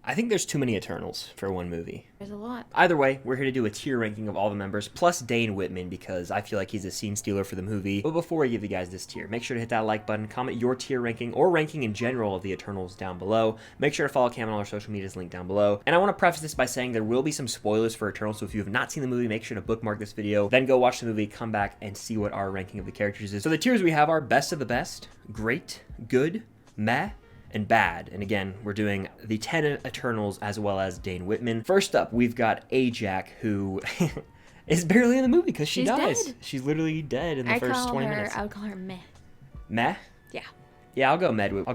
I think there's too many Eternals for one movie. There's a lot. Either way, we're here to do a tier ranking of all the members, plus Dane Whitman, because I feel like he's a scene stealer for the movie. But before we give you guys this tier, make sure to hit that like button, comment your tier ranking, or ranking in general of the Eternals down below. Make sure to follow Cam on all our social medias linked down below. And I want to preface this by saying there will be some spoilers for Eternals, so if you have not seen the movie, make sure to bookmark this video, then go watch the movie, come back, and see what our ranking of the characters is. So the tiers we have are best of the best, great, good, meh, and bad. And again, we're doing the 10 Eternals as well as Dane Whitman. First up, we've got Ajak, who is barely in the movie because she dies. Dead. She's literally dead in the first 20 minutes. I would call her meh. Meh? Yeah. Yeah, I'll go meh with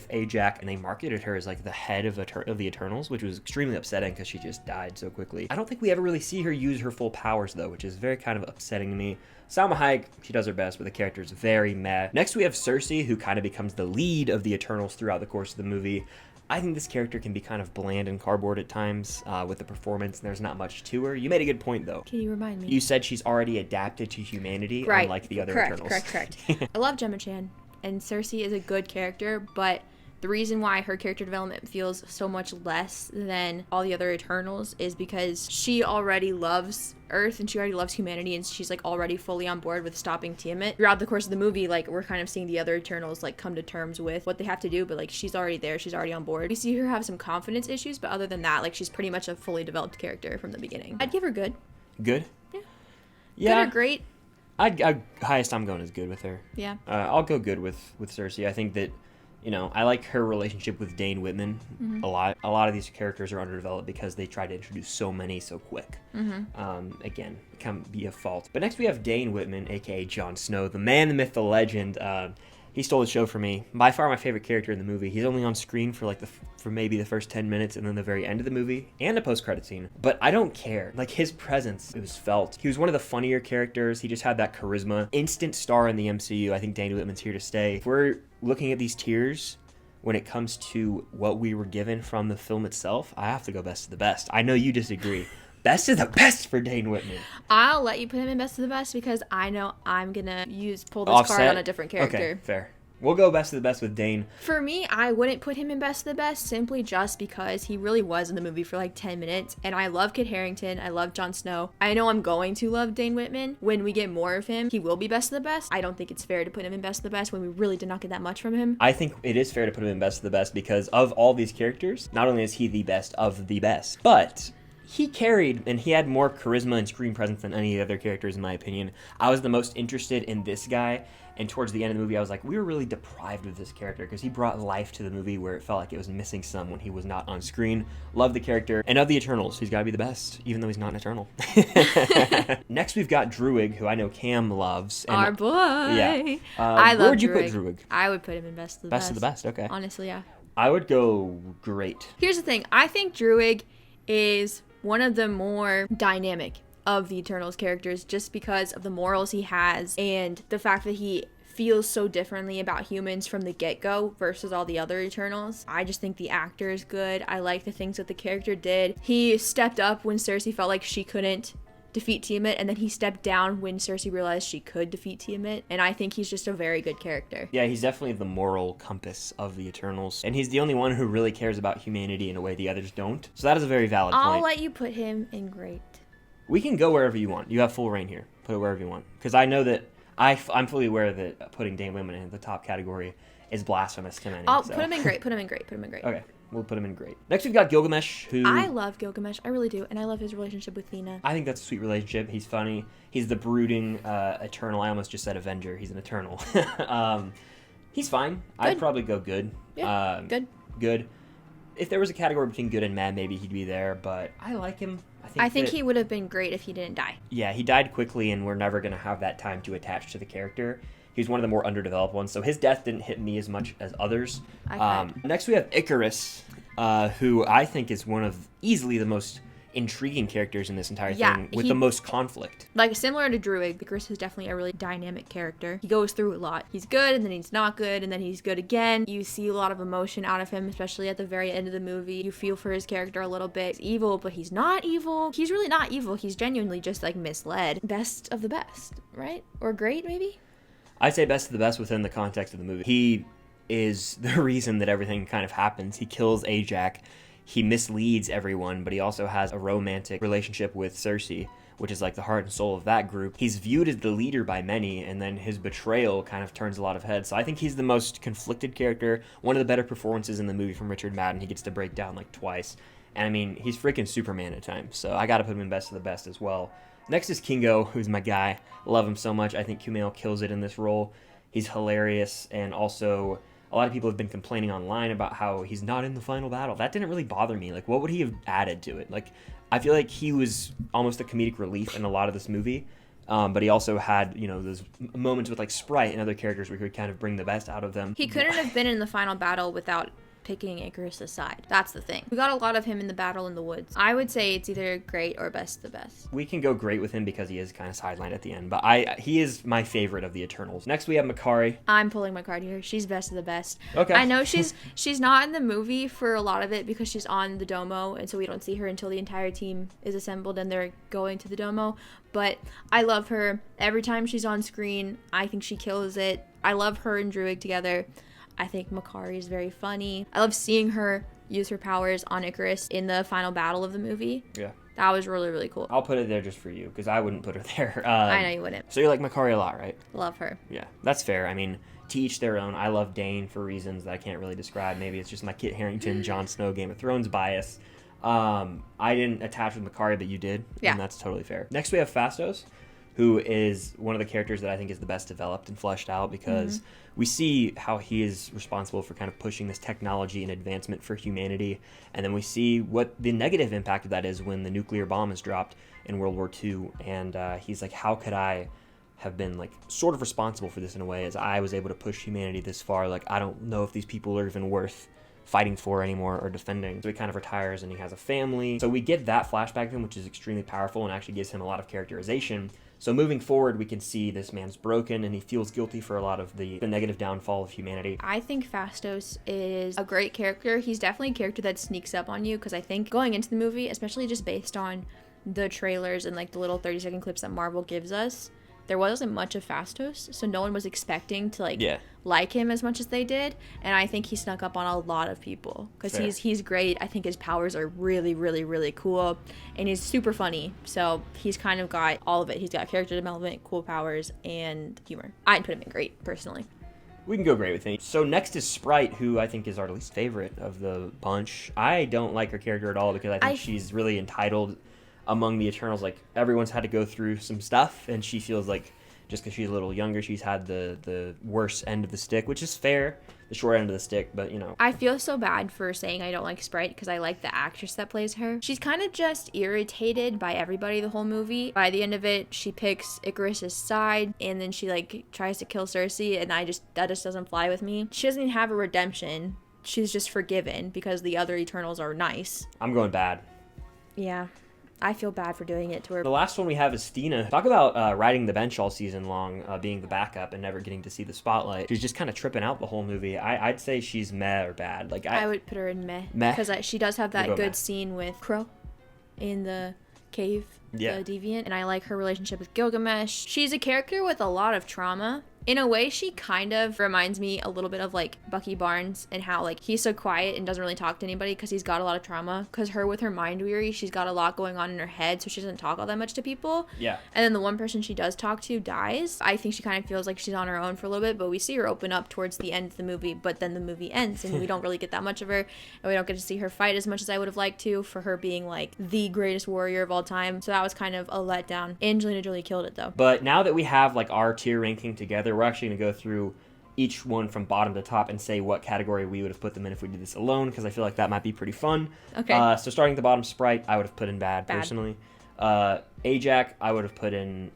Ajak, and they marketed her as like the head of the Eternals, which was extremely upsetting because she just died so quickly. I don't think we ever really see her use her full powers though, which is very kind of upsetting to me. Salma Hayek, she does her best, but the character is very meh. Next, we have Sersi, who kind of becomes the lead of the Eternals throughout the course of the movie. I think this character can be kind of bland and cardboard at times with the performance, and there's not much to her. You made a good point, though. Can you remind me? You said she's already adapted to humanity, unlike the other Eternals. Correct. I love Gemma Chan, and Sersi is a good character, but the reason why her character development feels so much less than all the other Eternals is because she already loves Earth and she already loves humanity, and she's like already fully on board with stopping Tiamat. Throughout the course of the movie, like we're kind of seeing the other Eternals like come to terms with what they have to do, but like she's already there, she's already on board. We see her have some confidence issues, but other than that, like she's pretty much a fully developed character from the beginning. I'd give her good. Good? Yeah. Good or great? I'd highest I'm going is good with her. Yeah. I'll go good with Sersi. I think that, you know, I like her relationship with Dane Whitman a lot. A lot of these characters are underdeveloped because they try to introduce so many so quick. Again, it can be a fault. But next we have Dane Whitman, aka Jon Snow, the man, the myth, the legend. He stole the show for me. By far my favorite character in the movie. He's only on screen for like for maybe the first 10 minutes and then the very end of the movie and a post-credit scene. But I don't care. Like his presence, it was felt. He was one of the funnier characters. He just had that charisma. Instant star in the MCU. I think Dane Whitman's here to stay. If we're looking at these tiers, when it comes to what we were given from the film itself, I have to go best of the best. I know you disagree. Best of the best for Dane Whitman. I'll let you put him in best of the best because I know I'm gonna pull this card on a different character. Okay, fair. We'll go best of the best with Dane. For me, I wouldn't put him in best of the best simply just because he really was in the movie for like 10 minutes. And I love Kit Harrington. I love Jon Snow. I know I'm going to love Dane Whitman. When we get more of him, he will be best of the best. I don't think it's fair to put him in best of the best when we really did not get that much from him. I think it is fair to put him in best of the best because of all these characters, not only is he the best of the best, but he carried and he had more charisma and screen presence than any of the other characters in my opinion. I was the most interested in this guy, and towards the end of the movie I was like, we were really deprived of this character because he brought life to the movie where it felt like it was missing some when he was not on screen. Love the character. And of the Eternals, he's got to be the best, even though he's not an Eternal. Next we've got Druig, who I know Cam loves. And, our boy. Yeah. I love Where would you Druig. put Druig? I would put him in best of the best. Best of the best, okay. Honestly, yeah. I would go great. Here's the thing. I think Druig is one of the more dynamic of the Eternals characters just because of the morals he has and the fact that he feels so differently about humans from the get-go versus all the other Eternals. I just think the actor is good. I like the things that the character did. He stepped up when Sersi felt like she couldn't defeat Tiamat, and then he stepped down when Sersi realized she could defeat Tiamat, and I think he's just a very good character. Yeah, he's definitely the moral compass of the Eternals, and he's the only one who really cares about humanity in a way the others don't. So that is a very valid point. I'll let you put him in great. We can go wherever you want. You have full reign here. Put it wherever you want. Because I know that I'm fully aware that putting Dane Whitman in the top category is blasphemous to many. I'll so. put him in great. Put him in great. Okay. We'll put him in great. Next, we've got Gilgamesh, who... I love Gilgamesh. I really do. And I love his relationship with Thena. I think that's a sweet relationship. He's funny. He's the brooding Eternal. I almost just said Avenger. He's an Eternal. He's fine. Good. I'd probably go good. Yeah, Good. If there was a category between good and mad, maybe he'd be there. But I like him. I think he would have been great if he didn't die. Yeah, he died quickly, and we're never going to have that time to attach to the character. He was one of the more underdeveloped ones, so his death didn't hit me as much as others. Next, we have Ikaris, who I think is one of easily the most intriguing characters in this entire thing, with the most conflict. Like, similar to Druig, Ikaris is definitely a really dynamic character. He goes through a lot. He's good, and then he's not good, and then he's good again. You see a lot of emotion out of him, especially at the very end of the movie. You feel for his character a little bit. He's evil, but he's not evil. He's really not evil. He's genuinely just, like, misled. Best of the best, right? Or great, maybe? I'd say best of the best within the context of the movie. He is the reason that everything kind of happens. He kills Ajak. He misleads everyone, but he also has a romantic relationship with Sersi, which is like the heart and soul of that group. He's viewed as the leader by many, and then his betrayal kind of turns a lot of heads. So I think he's the most conflicted character, one of the better performances in the movie from Richard Madden. He gets to break down like twice. And I mean, he's freaking Superman at times, so I gotta put him in best of the best as well. Next is Kingo, who's my guy. Love him so much. I think Kumail kills it in this role. He's hilarious, and also a lot of people have been complaining online about how he's not in the final battle. That didn't really bother me. Like, what would he have added to it? Like, I feel like he was almost a comedic relief in a lot of this movie, but he also had, you know, those moments with like Sprite and other characters where he could kind of bring the best out of them. He couldn't have been in the final battle without picking Ikaris' side. That's the thing. We got a lot of him in the battle in the woods. I would say it's either great or best the best. We can go great with him because he is kind of sidelined at the end, but he is my favorite of the Eternals. Next we have Makkari. I'm pulling my card here. She's best of the best. Okay. I know she's not in the movie for a lot of it because she's on the Domo, and so we don't see her until the entire team is assembled and they're going to the Domo. But I love her. Every time she's on screen, I think she kills it. I love her and Druig together. I think Makkari is very funny. I love seeing her use her powers on Ikaris in the final battle of the movie. Yeah. That was really, really cool. I'll put it there just for you because I wouldn't put her there. I know you wouldn't. So you like Makkari a lot, right? Love her. Yeah, that's fair. I mean, to each their own. I love Dane for reasons that I can't really describe. Maybe it's just my Kit Harrington, Jon Snow, Game of Thrones bias. I didn't attach with Makkari, but you did. Yeah. And that's totally fair. Next we have Phastos, who is one of the characters that I think is the best developed and fleshed out because we see how he is responsible for kind of pushing this technology and advancement for humanity. And then we see what the negative impact of that is when the nuclear bomb is dropped in World War II. And he's like, how could I have been like sort of responsible for this in a way as I was able to push humanity this far? Like, I don't know if these people are even worth fighting for anymore or defending. So he kind of retires and he has a family. So we get that flashback of him, which is extremely powerful and actually gives him a lot of characterization. So moving forward, we can see this man's broken and he feels guilty for a lot of the negative downfall of humanity. I think Phastos is a great character. He's definitely a character that sneaks up on you because I think going into the movie, especially just based on the trailers and like the little 30-second clips that Marvel gives us, there wasn't much of Phastos, so no one was expecting to like him as much as they did, and I think he snuck up on a lot of people because he's great. I think his powers are really, really, really cool, and he's super funny, so he's kind of got all of it. He's got character development, cool powers, and humor. I'd put him in great, personally. We can go great with him. So next is Sprite, who I think is our least favorite of the bunch. I don't like her character at all because I think she's really entitled among the Eternals. Like, everyone's had to go through some stuff, and she feels like just because she's a little younger, she's had the worst end of the stick, which is fair, the short end of the stick, but you know. I feel so bad for saying I don't like Sprite because I like the actress that plays her. She's kind of just irritated by everybody the whole movie. By the end of it, she picks Ikaris' side, and then she like tries to kill Sersi, and that just doesn't fly with me. She doesn't even have a redemption. She's just forgiven because the other Eternals are nice. I'm going bad. Yeah. I feel bad for doing it to her. The last one we have is Stina. Talk about riding the bench all season long, being the backup and never getting to see the spotlight. She's just kind of tripping out the whole movie. I'd say she's meh or bad. Like I would put her in meh. Meh? Because she does have that good scene with Crow in the cave, the deviant, and I like her relationship with Gilgamesh. She's a character with a lot of trauma. In a way, she kind of reminds me a little bit of like Bucky Barnes and how like he's so quiet and doesn't really talk to anybody because he's got a lot of trauma. Because her with her mind weary, she's got a lot going on in her head, so she doesn't talk all that much to people. Yeah. And then the one person she does talk to dies. I think she kind of feels like she's on her own for a little bit, but we see her open up towards the end of the movie. But then the movie ends and we don't really get that much of her, and we don't get to see her fight as much as I would have liked to for her being like the greatest warrior of all time. So that was kind of a letdown. Angelina Jolie killed it though. But now that we have like our tier ranking together, we're actually going to go through each one from bottom to top and say what category we would have put them in if we did this alone, because I feel like that might be pretty fun. Okay. So starting at the bottom, Sprite, I would have put in bad. Personally. Ajak, I would have put in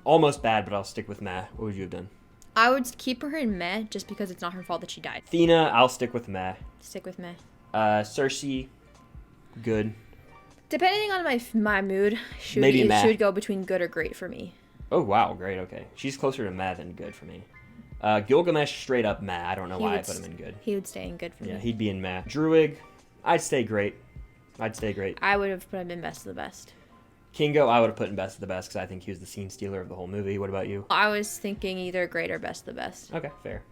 almost bad, but I'll stick with meh. What would you have done? I would keep her in meh just because it's not her fault that she died. Athena, I'll stick with meh. Stick with meh. Sersi, good. Depending on my mood, she would go between good or great for me. Oh, wow, great, okay. She's closer to meh than good for me. Gilgamesh, straight up meh. I don't know why I put him in good. He would stay in good for me. Yeah, he'd be in meh. Druig, I'd stay great. I would have put him in best of the best. Kingo, I would have put in best of the best because I think he was the scene stealer of the whole movie. What about you? I was thinking either great or best of the best. Okay, fair.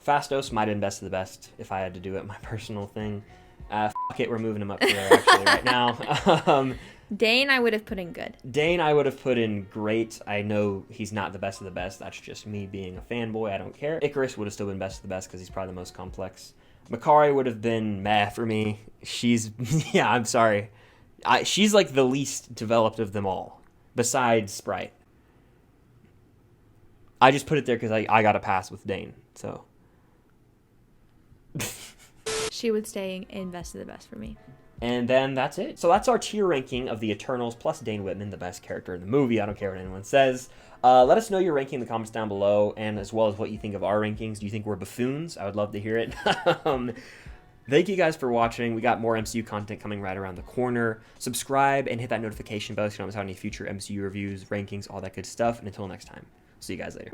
Phastos might have been best of the best if I had to do it, my personal thing. Fuck it, we're moving him up there actually right now. Dane, I would have put in good. Dane, I would have put in great. I know he's not the best of the best. That's just me being a fanboy. I don't care. Ikaris would have still been best of the best because he's probably the most complex. Makkari would have been meh for me. She's, yeah, I'm sorry. She's like the least developed of them all, besides Sprite. I just put it there because I got a pass with Dane, so. She would stay in best of the best for me. And then that's it. So that's our tier ranking of the Eternals plus Dane Whitman, the best character in the movie. I don't care what anyone says. Let us know your ranking in the comments down below, and as well as what you think of our rankings. Do you think we're buffoons? I would love to hear it. Thank you guys for watching. We got more MCU content coming right around the corner. Subscribe and hit that notification bell so you don't miss out on any future MCU reviews, rankings, all that good stuff. And until next time, see you guys later.